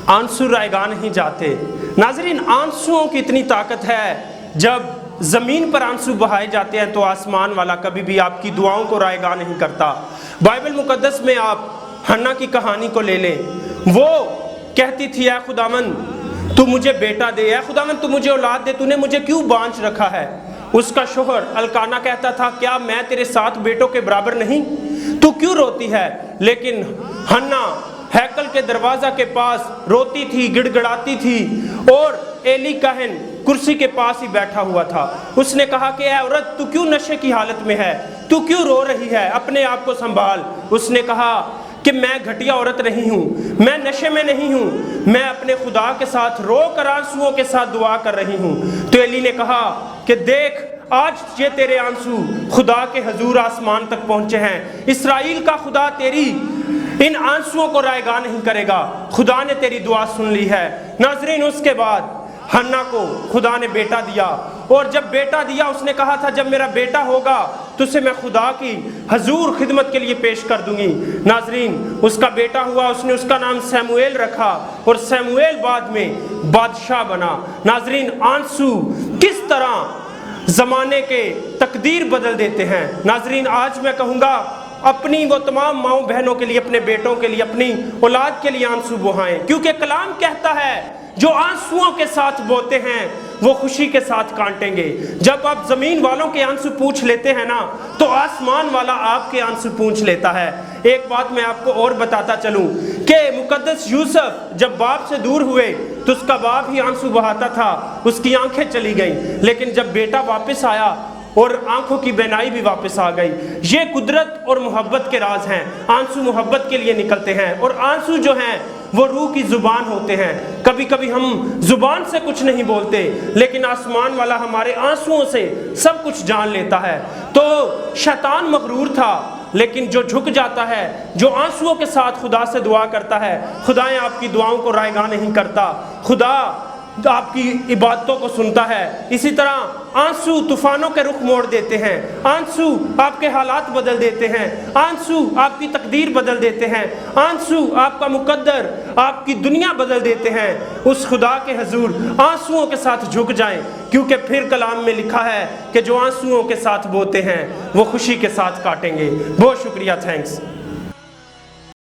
आंसू रायगा नहीं जाते। नाज़रीन, आंसुओं की इतनी ताकत है, जब ज़मीन पर आंसू बहाए जाते हैं तो आसमान वाला कभी भी आपकी दुआओं को रायगा नहीं करता। बाइबल मुकद्दस में आप हन्ना की कहानी को ले लें। वो कहती थी, ऐ खुदावंद तू मुझे बेटा दे, ऐ खुदावंद तू मुझे औलाद दे, तूने मुझे क्यों बांझ रखा है। उसका शोहर अल्काना कहता था, क्या मैं तेरे 7 बेटों के बराबर नहीं, तू क्यों रोती है। लेकिन हन्ना हैकल के दरवाजा के पास रोती थी, गिड़गिड़ाती थी, और एली कहन कुर्सी के पास ही बैठा हुआ था। उसने कहा कि ऐ औरत, तू क्यों नशे की हालत में है, तू क्यों रो रही है, अपने आप को संभाल। उसने कहा कि मैं घटिया औरत नहीं हूँ, मैं नशे में नहीं हूँ, मैं अपने खुदा के साथ रो कर आंसुओं के साथ दुआ कर रही हूँ। तो एली ने कहा कि देख, आज ये तेरे आंसू खुदा के हजूर आसमान तक पहुंचे हैं। इस्राएल का खुदा तेरी इन आंसुओं को रायगा नहीं करेगा, खुदा ने तेरी दुआ सुन ली है। नाज़रीन, उसके बाद हन्ना को खुदा ने बेटा दिया, और जब बेटा दिया उसने कहा था जब मेरा बेटा होगा तो उसे मैं खुदा की हजूर खिदमत के लिए पेश कर दूंगी। नाज़रीन, उसका बेटा हुआ, उसने उसका नाम सैमुएल रखा, और सैमुएल बाद में बादशाह बना। नाज़रीन, आंसू किस तरह ज़माने के तकदीर बदल देते हैं। नाज़रीन, आज मैं कहूँगा अपनी वो तमाम माओ बहनों के लिए, अपने बेटों के लिए, अपनी औलाद के लिए आंसू बहाएं, क्योंकि कलाम कहता है जो आंसुओं के साथ बोते हैं वो खुशी के साथ काटेंगे। जब आप ज़मीन वालों के आंसू पूछ लेते हैं ना, तो आसमान वाला आपके आंसू पूछ लेता है। एक बात मैं आपको और बताता चलूं कि मुकद्दस यूसुफ जब बाप से दूर हुए तो उसका बाप ही आंसू बहाता था, उसकी आंखें चली गई, लेकिन जब बेटा वापस आया और आंखों की बेनाई भी वापस आ गई। ये कुदरत और मोहब्बत के राज हैं। आंसू मोहब्बत के लिए निकलते हैं, और आंसू जो हैं वो रूह की जुबान होते हैं। कभी कभी हम जुबान से कुछ नहीं बोलते, लेकिन आसमान वाला हमारे आंसुओं से सब कुछ जान लेता है। तो शैतान मगरूर था, लेकिन जो झुक जाता है, जो आंसुओं के साथ खुदा से दुआ करता है, खुदाएं आपकी दुआओं को रायगा नहीं करता, खुदा आपकी इबादतों को सुनता है। इसी तरह आंसू तूफानों के रुख मोड़ देते हैं, आंसू आपके हालात बदल देते हैं, आंसू आपकी तकदीर बदल देते हैं, आंसू आपका मुकद्दर, आपकी दुनिया बदल देते हैं। उस खुदा के हजूर आंसुओं के साथ झुक जाएं, क्योंकि फिर कलाम में लिखा है कि जो आंसुओं के साथ बोते हैं वो खुशी के साथ काटेंगे। बहुत शुक्रिया, थैंक्स।